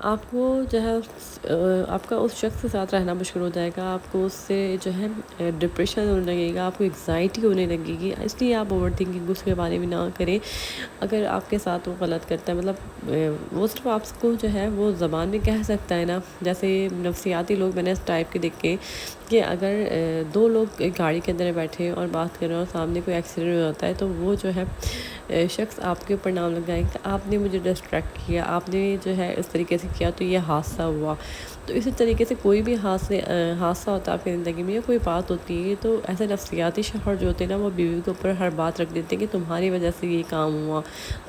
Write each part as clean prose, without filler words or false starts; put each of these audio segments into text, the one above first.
آپ کو جو ہے آپ کا اس شخص کے ساتھ رہنا مشکل ہو جائے گا، آپ کو اس سے جو ہے ڈپریشن ہونے لگے گا، آپ کو ایگزائٹی ہونے لگے گی، اس لیے آپ اوور تھنکنگ اس کے بارے میں نہ کریں۔ اگر آپ کے ساتھ وہ غلط کرتا ہے، مطلب وہ صرف آپ کو جو ہے وہ زبان میں کہہ سکتا ہے نا، جیسے نفسیاتی لوگ میں نے اس ٹائپ کے دیکھے کہ اگر دو لوگ ایک گاڑی کے اندر بیٹھے اور بات کر رہے ہیں اور سامنے کوئی ایکسیڈنٹ ہو جاتا ہے، تو وہ جو ہے شخص آپ کے اوپر نام لگائے کہ آپ نے مجھے ڈسٹریکٹ کیا، آپ نے جو ہے اس طریقے سے کیا تو یہ حادثہ ہوا۔ تو اسی طریقے سے کوئی بھی حادثہ ہوتا ہے آپ کی زندگی میں یا کوئی بات ہوتی ہے، تو ایسے نفسیاتی شوہر جو ہوتے ہیں نا، وہ بیوی کے اوپر ہر بات رکھ دیتے ہیں کہ تمہاری وجہ سے یہ کام ہوا،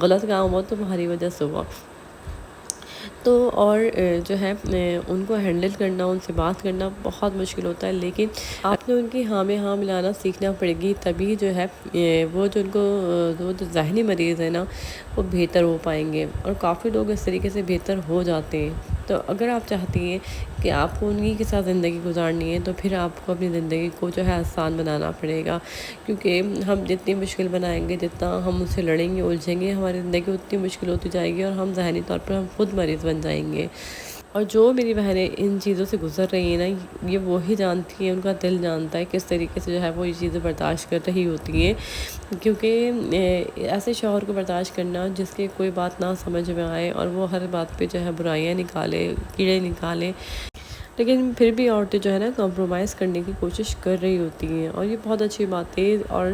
غلط کام ہوا تمہاری وجہ سے ہوا۔ تو اور جو ہے ان کو ہینڈل کرنا، ان سے بات کرنا بہت مشکل ہوتا ہے، لیکن آپ نے ان کی ہاں میں ہاں ملانا سیکھنا پڑے گی، تبھی جو ہے وہ جو ان کو وہ جو ذہنی مریض ہے نا، وہ بہتر ہو پائیں گے، اور کافی لوگ اس طریقے سے بہتر ہو جاتے ہیں۔ تو اگر آپ چاہتی ہیں کہ آپ کو انہی کے ساتھ زندگی گزارنی ہے، تو پھر آپ کو اپنی زندگی کو جو ہے آسان بنانا پڑے گا، کیونکہ ہم جتنی مشکل بنائیں گے، جتنا ہم اس سے لڑیں گے، الجھیں گے، ہماری زندگی اتنی مشکل ہوتی جائے گی، اور ہم ذہنی طور پر ہم خود مریض بن جائیں گے۔ اور جو میری بہنیں ان چیزوں سے گزر رہی ہیں نا، یہ وہی جانتی ہیں، ان کا دل جانتا ہے کس طریقے سے جو ہے وہ یہ چیزیں برداشت کر رہی ہوتی ہیں، کیونکہ ایسے شوہر کو برداشت کرنا جس کی کوئی بات نہ سمجھ میں آئے اور وہ ہر بات پہ جو ہے برائیاں نکالے، کیڑے نکالے، لیکن پھر بھی عورتیں جو ہے نا کمپرومائز کرنے کی کوشش کر رہی ہوتی ہیں، اور یہ بہت اچھی بات ہے۔ اور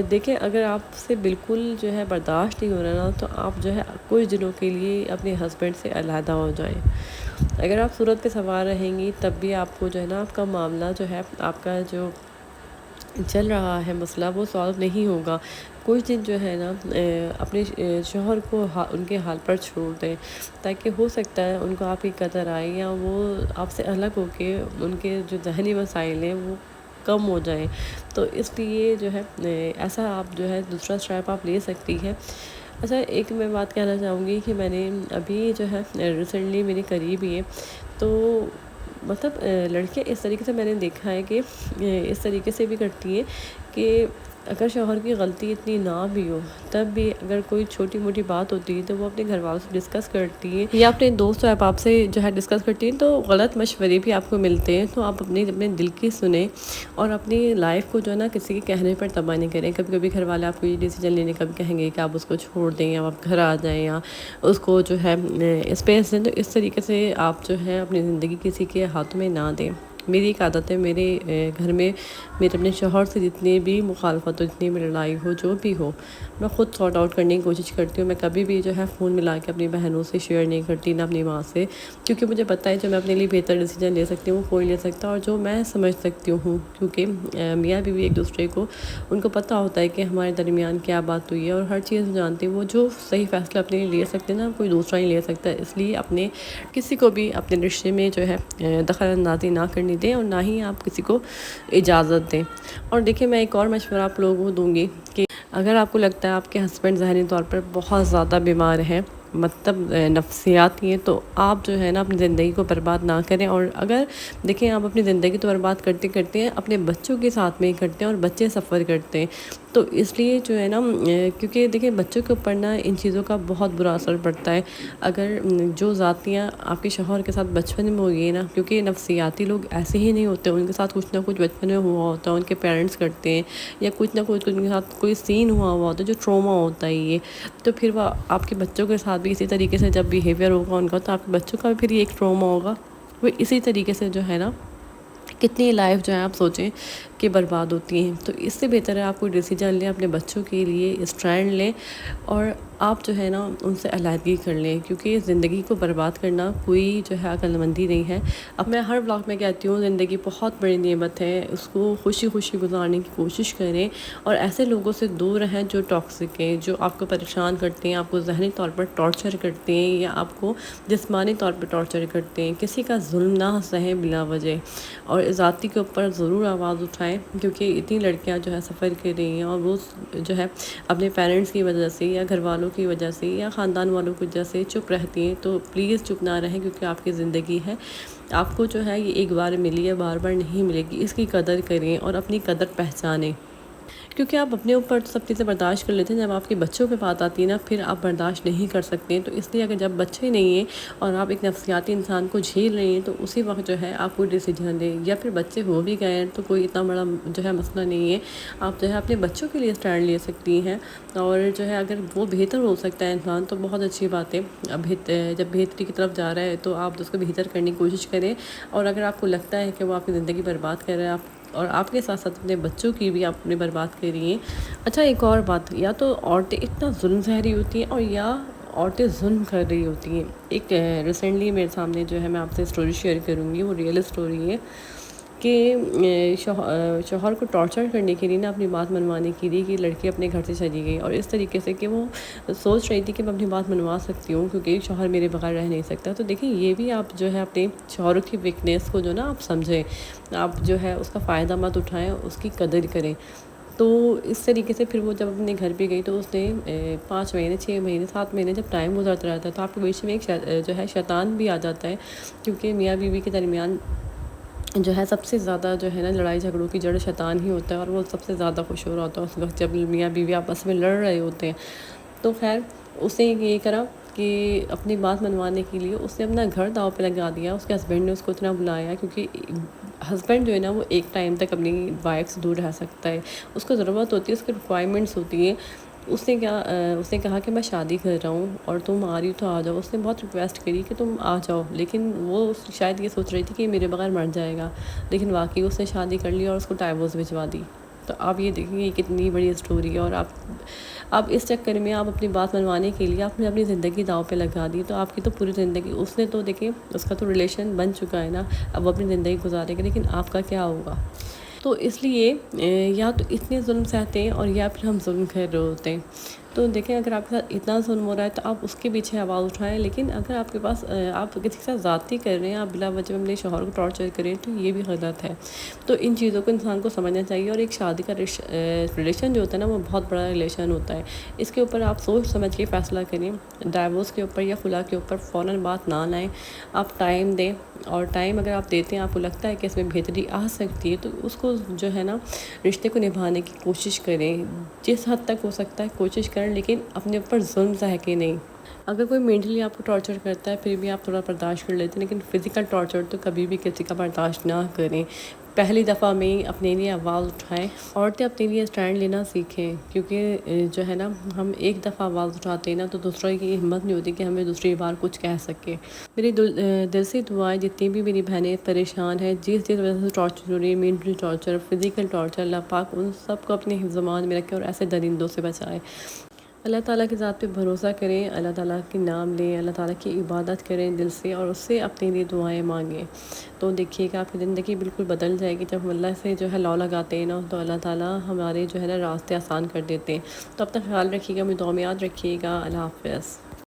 دیکھیں، اگر آپ سے بالکل جو ہے برداشت نہیں ہو رہا نا، تو آپ جو ہے کچھ دنوں کے لیے اپنے ہسبینڈ سے علیحدہ ہو جائیں۔ اگر آپ صورت پہ سوار رہیں گی، تب بھی آپ کو جو ہے نا آپ کا معاملہ جو ہے، آپ کا جو چل رہا ہے مسئلہ، وہ سالو نہیں ہوگا۔ کچھ دن جو ہے نا اپنے شوہر کو ان کے حال پر چھوڑ دیں، تاکہ ہو سکتا ہے ان کو آپ کی قدر آئے، یا وہ آپ سے الگ ہو کے ان کے جو ذہنی مسائل ہیں وہ کم ہو جائیں۔ تو اس لیے جو ہے ایسا آپ جو ہے دوسرا اسٹیپ آپ لے سکتی ہے۔ اچھا، ایک میں بات کہنا چاہوں گی کہ میں نے ابھی جو ہے ریسنٹلی میری قریب ہی ہے، تو مطلب لڑکیاں اس طریقے سے میں نے دیکھا ہے کہ اس طریقے سے بھی کرتی ہیں کہ اگر شوہر کی غلطی اتنی نہ بھی ہو، تب بھی اگر کوئی چھوٹی موٹی بات ہوتی ہے تو وہ اپنے گھر والوں سے ڈسکس کرتی ہیں، یا اپنے دوست و احباب سے جو ہے ڈسکس کرتی ہیں، تو غلط مشورے بھی آپ کو ملتے ہیں۔ تو آپ اپنے دل کی سنیں، اور اپنی لائف کو جو ہے نا کسی کے کہنے پر تباہ نہیں کریں۔ کبھی کبھی گھر والے آپ کو یہ ڈیسیجن لینے کا بھی کہیں گے کہ آپ اس کو چھوڑ دیں، یا آپ گھر آ جائیں، یا اس کو جو ہے اسپیس دیں، تو اس طریقے سے آپ جو ہے اپنی زندگی کسی کے ہاتھوں میں نہ دیں۔ میری ایک عادت ہے، میرے گھر میں میرے اپنے شوہر سے جتنی بھی مخالفت ہو، جتنی بھی لڑائی ہو، جو بھی ہو، میں خود سارٹ آؤٹ کرنے کی کوشش کرتی ہوں۔ میں کبھی بھی جو ہے فون ملا کے اپنی بہنوں سے شیئر نہیں کرتی، نہ اپنی ماں سے، کیونکہ مجھے پتہ ہے جو میں اپنے لیے بہتر ڈیسیجن لے سکتی ہوں وہ کوئی لے سکتا، اور جو میں سمجھ سکتی ہوں، کیونکہ میاں بیوی ایک دوسرے کو ان کو پتہ ہوتا ہے کہ ہمارے درمیان کیا بات ہوئی ہے، اور ہر چیز جانتے ہیں۔ وہ جو صحیح فیصلہ اپنے لیے لے سکتے ہیں نا، کوئی دوسرا نہیں لے سکتا، اس لیے اپنے کسی کو بھی اپنے رشتے میں جو ہے دخل اندازی نہ کرنی دیں، اور نہ ہی آپ کسی کو اجازت دیں۔ اور دیکھیں، میں ایک اور مشورہ آپ لوگوں کو دوں گی کہ اگر آپ کو لگتا ہے آپ کے ہسبینڈ ذہنی طور پر بہت زیادہ بیمار ہیں، مطلب نفسیاتی ہیں، تو آپ جو ہے نا اپنی زندگی کو برباد نہ کریں۔ اور اگر دیکھیں آپ اپنی زندگی تو برباد کرتے کرتے ہیں، اپنے بچوں کے ساتھ میں ہی کرتے ہیں، اور بچے سفر کرتے ہیں، تو اس لیے جو ہے نا کیونکہ دیکھیں بچوں کے اوپر نا ان چیزوں کا بہت برا اثر پڑتا ہے۔ اگر جو ذاتیاں آپ کے شوہر کے ساتھ بچپن میں ہوئی ہیں نا، کیونکہ نفسیاتی لوگ ایسے ہی نہیں ہوتے، ان کے ساتھ کچھ نہ کچھ بچپن میں ہوا ہوتا ہے، ان کے پیرنٹس کرتے ہیں، یا کچھ نہ کچھ ان کے ساتھ کوئی سین ہوا ہوتا ہے جو ٹروما ہوتا ہے یہ، تو پھر وہ آپ کے بچوں کے ساتھ بھی اسی طریقے سے جب بیہیویئر ہوگا ان کا، تو آپ کے بچوں کا بھی پھر یہ ایک ٹروما ہوگا۔ وہ اسی طریقے سے جو ہے نا کتنی لائف جو ہے آپ سوچیں کہ برباد ہوتی ہیں۔ تو اس سے بہتر ہے آپ کوئی ڈیسیجن لیں، اپنے بچوں کے لیے اسٹینڈ لیں، اور آپ جو ہے نا ان سے علیحدگی کر لیں، کیونکہ زندگی کو برباد کرنا کوئی جو ہے عقل مندی نہیں ہے۔ اب میں ہر وقت میں کہتی ہوں زندگی بہت بڑی نعمت ہے، اس کو خوشی خوشی گزارنے کی کوشش کریں، اور ایسے لوگوں سے دور رہیں جو ٹاکسک ہیں، جو آپ کو پریشان کرتے ہیں، آپ کو ذہنی طور پر ٹارچر کرتے ہیں، یا آپ کو جسمانی طور پر ٹارچر کرتے ہیں۔ کسی کا ظلم نہ سہیں بلا وجہ، اور ذاتی کے اوپر ضرور آواز اٹھائیں، کیونکہ اتنی لڑکیاں جو ہے سفر کر رہی ہیں، اور وہ جو ہے اپنے پیرنٹس کی وجہ سے، یا گھر والوں کی وجہ سے، یا خاندان والوں کی وجہ سے چپ رہتی ہیں۔ تو پلیز چپ نہ رہیں، کیونکہ آپ کی زندگی ہے، آپ کو جو ہے یہ ایک بار ملی ہے، بار بار نہیں ملے گی، اس کی قدر کریں اور اپنی قدر پہچانیں۔ کیونکہ آپ اپنے اوپر تو سب چیزیں برداشت کر لیتے ہیں، جب آپ کے بچوں پہ بات آتی ہے نا پھر آپ برداشت نہیں کر سکتے. تو اس لیے اگر جب بچے نہیں ہیں اور آپ ایک نفسیاتی انسان کو جھیل رہے ہیں تو اسی وقت جو ہے آپ کوئی ڈیسیجن دیں. یا پھر بچے ہو بھی گئے ہیں تو کوئی اتنا بڑا جو ہے مسئلہ نہیں ہے، آپ جو ہے اپنے بچوں کے لیے اسٹینڈ لے سکتی ہیں. اور جو ہے اگر وہ بہتر ہو سکتا ہے انسان تو بہت اچھی بات ہے. اب جب بہتری کی طرف جا رہا ہے تو آپ اس کو بہتر کرنے کی کوشش کریں. اور اگر آپ کو لگتا ہے کہ وہ آپ کی زندگی برباد کر رہا ہے اور آپ کے ساتھ ساتھ اپنے بچوں کی بھی آپ نے برباد کری ہیں. اچھا ایک اور بات، یا تو عورتیں اتنا ظلم سہ رہی ہوتی ہیں اور یا عورتیں ظلم کر رہی ہوتی ہیں. ایک ریسنٹلی میرے سامنے جو ہے میں آپ سے اسٹوری شیئر کروں گی، وہ ریئل اسٹوری ہے کہ شوہر کو ٹارچر کرنے کے لیے نا اپنی بات منوانے کے لیے کہ لڑکی اپنے گھر سے چلی گئی، اور اس طریقے سے کہ وہ سوچ رہی تھی کہ میں اپنی بات منوا سکتی ہوں کیونکہ شوہر میرے بغیر رہ نہیں سکتا. تو دیکھیں یہ بھی آپ جو ہے اپنے شوہر کی ویکنیس کو جو نا آپ سمجھیں، آپ جو ہے اس کا فائدہ مت اٹھائیں، اس کی قدر کریں. تو اس طریقے سے پھر وہ جب اپنے گھر پہ گئی تو اس نے 5 مہینے 6 مہینے 7 مہینے جب ٹائم گزرتا رہتا ہے تو آپ کے بیچ میں ایک جو ہے شیطان بھی آ جاتا ہے. کیونکہ میاں بیوی کے درمیان جو ہے سب سے زیادہ جو ہے نا لڑائی جھگڑوں کی جڑ شیطان ہی ہوتا ہے، اور وہ سب سے زیادہ خوش ہو رہا ہوتا ہے اس وقت جب میاں بیوی آپس میں لڑ رہے ہوتے ہیں. تو خیر اس نے یہ کرا کہ اپنی بات منوانے کے لیے اس نے اپنا گھر داؤ پہ لگا دیا. اس کے ہسبینڈ نے اس کو اتنا بلایا کیونکہ ہسبینڈ جو ہے نا وہ ایک ٹائم تک اپنی وائف سے دور رہ سکتا ہے، اس کو ضرورت ہوتی ہے، اس کی ریکوائرمنٹس ہوتی ہیں. اس نے کہا کہ میں شادی کر رہا ہوں اور تم آ رہی تو آ جاؤ. اس نے بہت ریکویسٹ کری کہ تم آ جاؤ، لیکن وہ شاید یہ سوچ رہی تھی کہ میرے بغیر مر جائے گا، لیکن واقعی اس نے شادی کر لی اور اس کو ڈائیورس بھجوا دی. تو آپ یہ دیکھیں یہ کتنی بڑی اسٹوری ہے. اور آپ اس چکر میں آپ اپنی بات منوانے کے لیے آپ نے اپنی زندگی داؤ پہ لگا دی. تو آپ کی تو پوری زندگی، اس نے تو دیکھیں اس کا تو ریلیشن بن چکا ہے نا، اب وہ اپنی زندگی گزارے گا، لیکن آپ کا کیا ہوگا؟ تو اس لیے یا تو اتنے ظلم سہتے ہیں اور یا پھر ہم ظلم کر رہے ہوتے ہیں. تو دیکھیں اگر آپ کے ساتھ اتنا ظلم ہو رہا ہے تو آپ اس کے پیچھے آواز اٹھائیں. لیکن اگر آپ کے پاس آپ کسی کے ساتھ زیادتی کر رہے ہیں، آپ بلا وجہ اپنے شوہر کو ٹارچر کریں تو یہ بھی غلط ہے. تو ان چیزوں کو انسان کو سمجھنا چاہیے. اور ایک شادی کا ریلیشن جو ہوتا ہے نا وہ بہت بڑا ریلیشن ہوتا ہے. اس کے اوپر آپ سوچ سمجھ کے فیصلہ کریں. ڈائیورس کے اوپر یا خلا کے اوپر فوراً بات نہ لائیں. آپ ٹائم دیں، اور ٹائم اگر آپ دیتے ہیں آپ کو لگتا ہے کہ اس میں بہتری آ سکتی ہے تو اس کو جو ہے نا رشتے کو نبھانے کی کوشش کریں. جس حد تک ہو سکتا ہے کوشش کریں، لیکن اپنے اوپر ظلم سہ کے نہیں. اگر کوئی مینٹلی آپ کو ٹارچر کرتا ہے پھر بھی آپ تھوڑا برداشت کر لیتے ہیں، لیکن فزیکل ٹارچر تو کبھی بھی کسی کا برداشت نہ کریں. پہلی دفعہ میں اپنے لیے آواز اٹھائیں. عورتیں اپنے لیے اسٹینڈ لینا سیکھیں، کیونکہ جو ہے نا ہم ایک دفعہ آواز اٹھاتے ہیں نا تو دوسروں کی ہمت نہیں ہوتی کہ ہمیں دوسری بار کچھ کہہ سکے. میری دل سے دعائیں جتنی بھی میری بہنیں پریشان ہیں جس وجہ سے ٹارچر ہو رہی ہے، مینٹلی ٹارچر، فزیکل ٹارچر، اللہ پاک ان سب کو اپنے حفظ امان میں رکھے اور ایسے درندوں سے بچائے. اللہ تعالیٰ کی ذات پہ بھروسہ کریں، اللہ تعالیٰ کے نام لیں، اللہ تعالیٰ کی عبادت کریں دل سے، اور اس سے اپنے لیے دعائیں مانگیں. تو دیکھیے کہ آپ کی زندگی بالکل بدل جائے گی. جب ہم اللہ سے جو ہے لو لگاتے ہیں نا تو اللہ تعالیٰ ہمارے جو ہے نا راستے آسان کر دیتے ہیں. تو اپنا خیال رکھیے گا، میں دعا میں یاد رکھیے گا. اللہ حافظ.